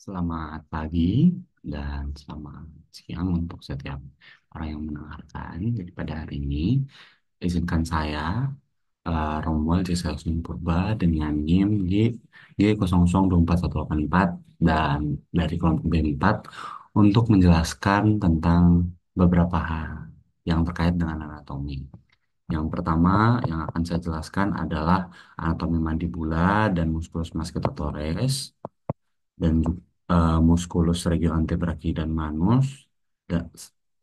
Selamat pagi dan selamat siang untuk setiap orang yang mendengarkan. Jadi pada hari ini, izinkan saya, Romuald Cisayusning Purba dengan NIM G00241184 dan dari kelompok B4 untuk menjelaskan tentang beberapa hal yang terkait dengan anatomi. Yang pertama yang akan saya jelaskan adalah anatomi mandibula dan musculus mascitothores dan musculus regio antebrachi dan manus da-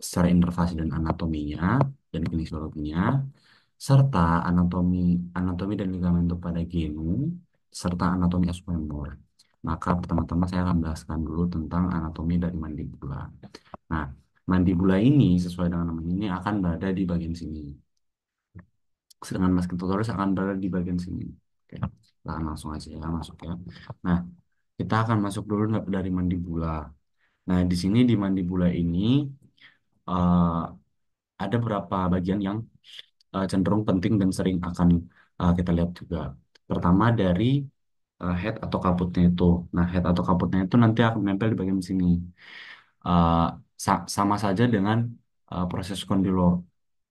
secara inervasi dan anatominya dan kinesiologinya serta anatomi anatomi dan ligamento pada genu serta anatomi os femur. Maka pertama-tama saya akan jelaskan dulu tentang anatomi dari mandibula. Nah, mandibula ini sesuai dengan namanya ini akan berada di bagian sini. Sedangkan mascitothorus akan berada di bagian sini. Oke, kita akan langsung aja ya masuk ya. Nah, kita akan masuk dulu dari mandibula. Nah, di sini di mandibula ini eh, ada beberapa bagian yang cenderung penting dan sering akan kita lihat juga. Pertama dari head atau kaputnya itu. Nah, head atau kaputnya itu nanti akan menempel di bagian sini. Eh, sama saja dengan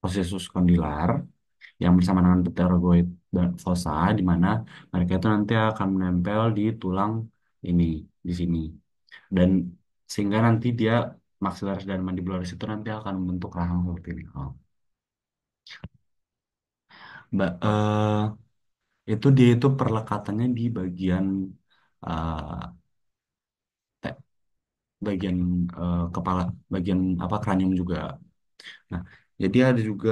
prosesus kondilar yang bersama dengan pterygoid dan fossa, di mana mereka itu nanti akan menempel di tulang ini, di sini. Dan sehingga nanti dia maxillaris dan mandibularis itu nanti akan membentuk rahang seperti ini. Oh. Itu dia itu perlekatannya di bagian eh, te- bagian kepala, bagian apa kranium juga. Nah, jadi ada juga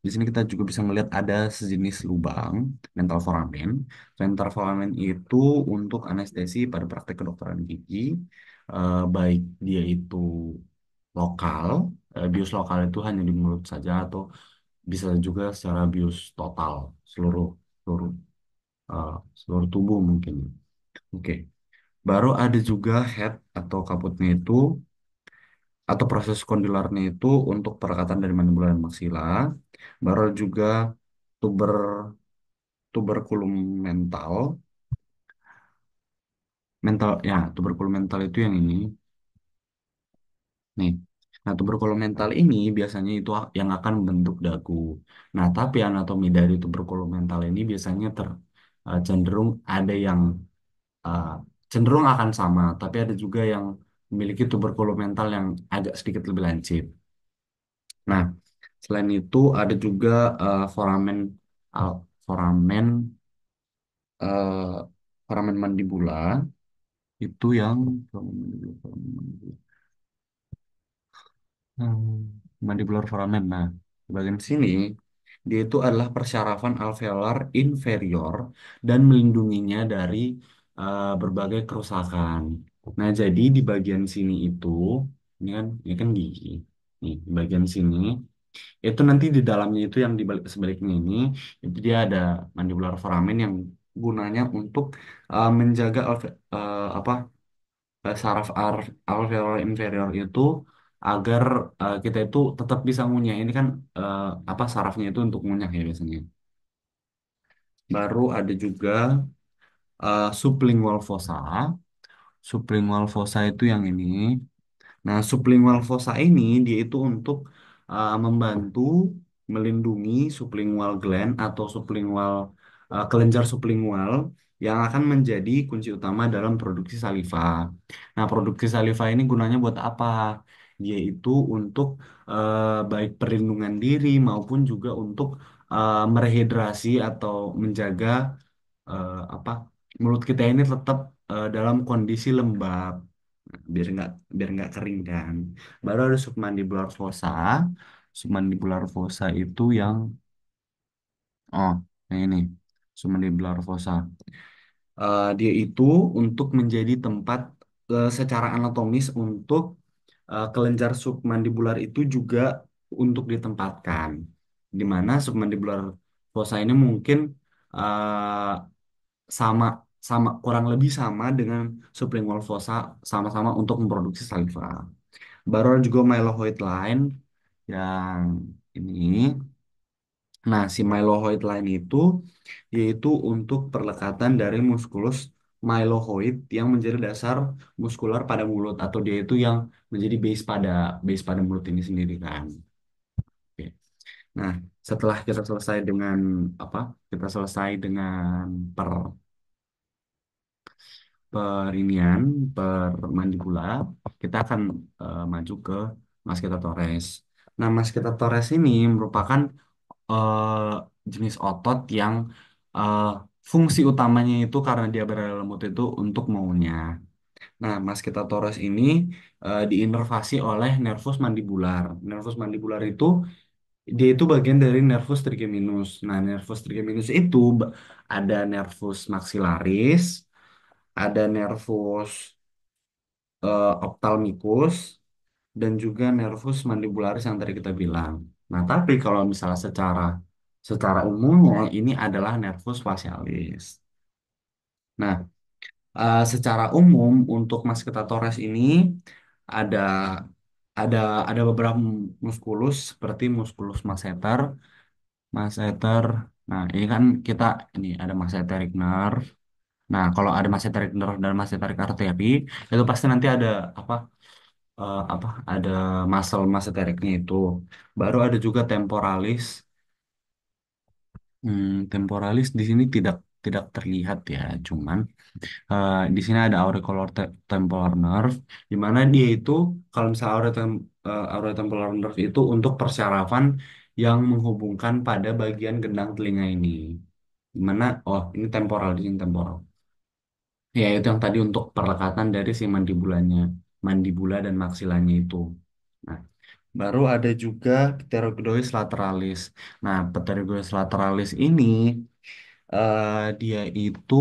di sini kita juga bisa melihat ada sejenis lubang mental foramen. Mental foramen itu untuk anestesi pada praktek kedokteran gigi, baik dia itu lokal, bius lokal itu hanya di mulut saja atau bisa juga secara bius total seluruh seluruh eh, seluruh tubuh mungkin. Oke, baru ada juga head atau kaputnya itu atau proses kondilarnya itu untuk perekatan dari mandibula dan maksila. Baru juga tuber tuberkulum mental, tuberkulum mental itu yang ini nih. Nah, tuberkulum mental ini biasanya itu yang akan membentuk dagu. Nah, tapi anatomi dari tuberkulum mental ini biasanya cenderung ada yang uh, cenderung akan sama, tapi ada juga yang memiliki tuberkulum mental yang agak sedikit lebih lancip. Nah, selain itu ada juga foramen al- foramen eh, foramen mandibula itu yang mandibular foramen. Nah, di bagian sini dia itu adalah persyarafan alveolar inferior dan melindunginya dari berbagai kerusakan. Nah, jadi di bagian sini itu ini kan gigi. Nih, di bagian sini itu nanti di dalamnya itu yang di balik sebaliknya ini itu dia ada mandibular foramen yang gunanya untuk menjaga apa saraf alveolar inferior itu agar kita itu tetap bisa ngunyah. Ini kan apa sarafnya itu untuk ngunyah ya biasanya. Baru ada juga sublingual fossa. Sublingual fossa itu yang ini. Nah, sublingual fossa ini dia itu untuk membantu melindungi sublingual gland atau kelenjar sublingual yang akan menjadi kunci utama dalam produksi saliva. Nah, produksi saliva ini gunanya buat apa? Dia itu untuk baik perlindungan diri maupun juga untuk merehidrasi atau menjaga apa mulut kita ini tetap dalam kondisi lembab biar nggak kering kan. Baru ada submandibular fossa. Submandibular fossa itu oh yang ini submandibular fossa. Dia itu untuk menjadi tempat secara anatomis untuk kelenjar submandibular itu juga untuk ditempatkan. Di mana submandibular fossa ini mungkin eh, sama sama kurang lebih sama dengan sublingual fossa sama-sama untuk memproduksi saliva. Baru ada juga mylohyoid line yang ini. Nah, si mylohyoid line itu yaitu untuk perlekatan dari musculus mylohyoid yang menjadi dasar muskular pada mulut atau dia itu yang menjadi base pada mulut ini sendiri kan. Oke. Nah, setelah kita selesai dengan apa? Kita selesai dengan per perinian, per mandibula, kita akan maju ke masseter-Torres. Nah, masseter-Torres ini merupakan jenis otot yang eh, fungsi utamanya itu karena dia berada dalam mulut itu untuk maunya. Nah, masseter-Torres ini diinervasi oleh nervus mandibular. Nervus mandibular itu dia itu bagian dari nervus trigeminus. Nah, nervus trigeminus itu ada nervus maxillaris, ada nervus ophthalmicus, dan juga nervus mandibularis yang tadi kita bilang. Nah, tapi kalau misalnya secara umumnya ini adalah nervus facialis. Nah, secara umum untuk masketatores ini ada ada ada beberapa muskulus seperti muskulus masseter, masseter. Nah, ini kan kita ini ada masseteric nerve. Nah, kalau ada masseteric nerve dan masseteric artery, itu pasti nanti ada apa ada muscle massetericnya itu. Baru ada juga temporalis. Temporalis di sini tidak tidak terlihat ya, cuman di sini ada auricular temporal nerve, di mana dia itu kalau misalnya auriculatemporal nerve itu untuk persyarafan yang menghubungkan pada bagian gendang telinga ini. Di mana, oh ini temporal di sini temporal. Ya itu yang tadi untuk perlekatan dari si mandibulanya, mandibula dan maksilanya itu. Nah, baru ada juga pterygoides lateralis. Nah, pterygoides lateralis ini dia itu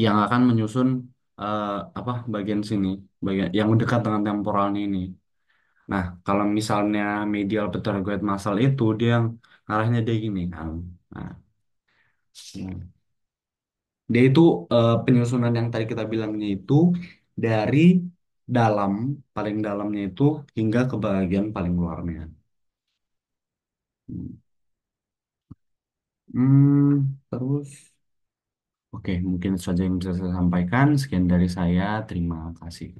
yang akan menyusun eh, apa bagian sini, bagian yang dekat dengan temporalnya ini. Nah, kalau misalnya medial pterygoid muscle itu dia yang arahnya dia gini kan. Nah, hmm. Dia itu penyusunan yang tadi kita bilangnya itu dari dalam, paling dalamnya itu hingga ke bagian paling luarnya. Hmm. Terus, oke, mungkin itu saja yang bisa saya sampaikan. Sekian dari saya. Terima kasih.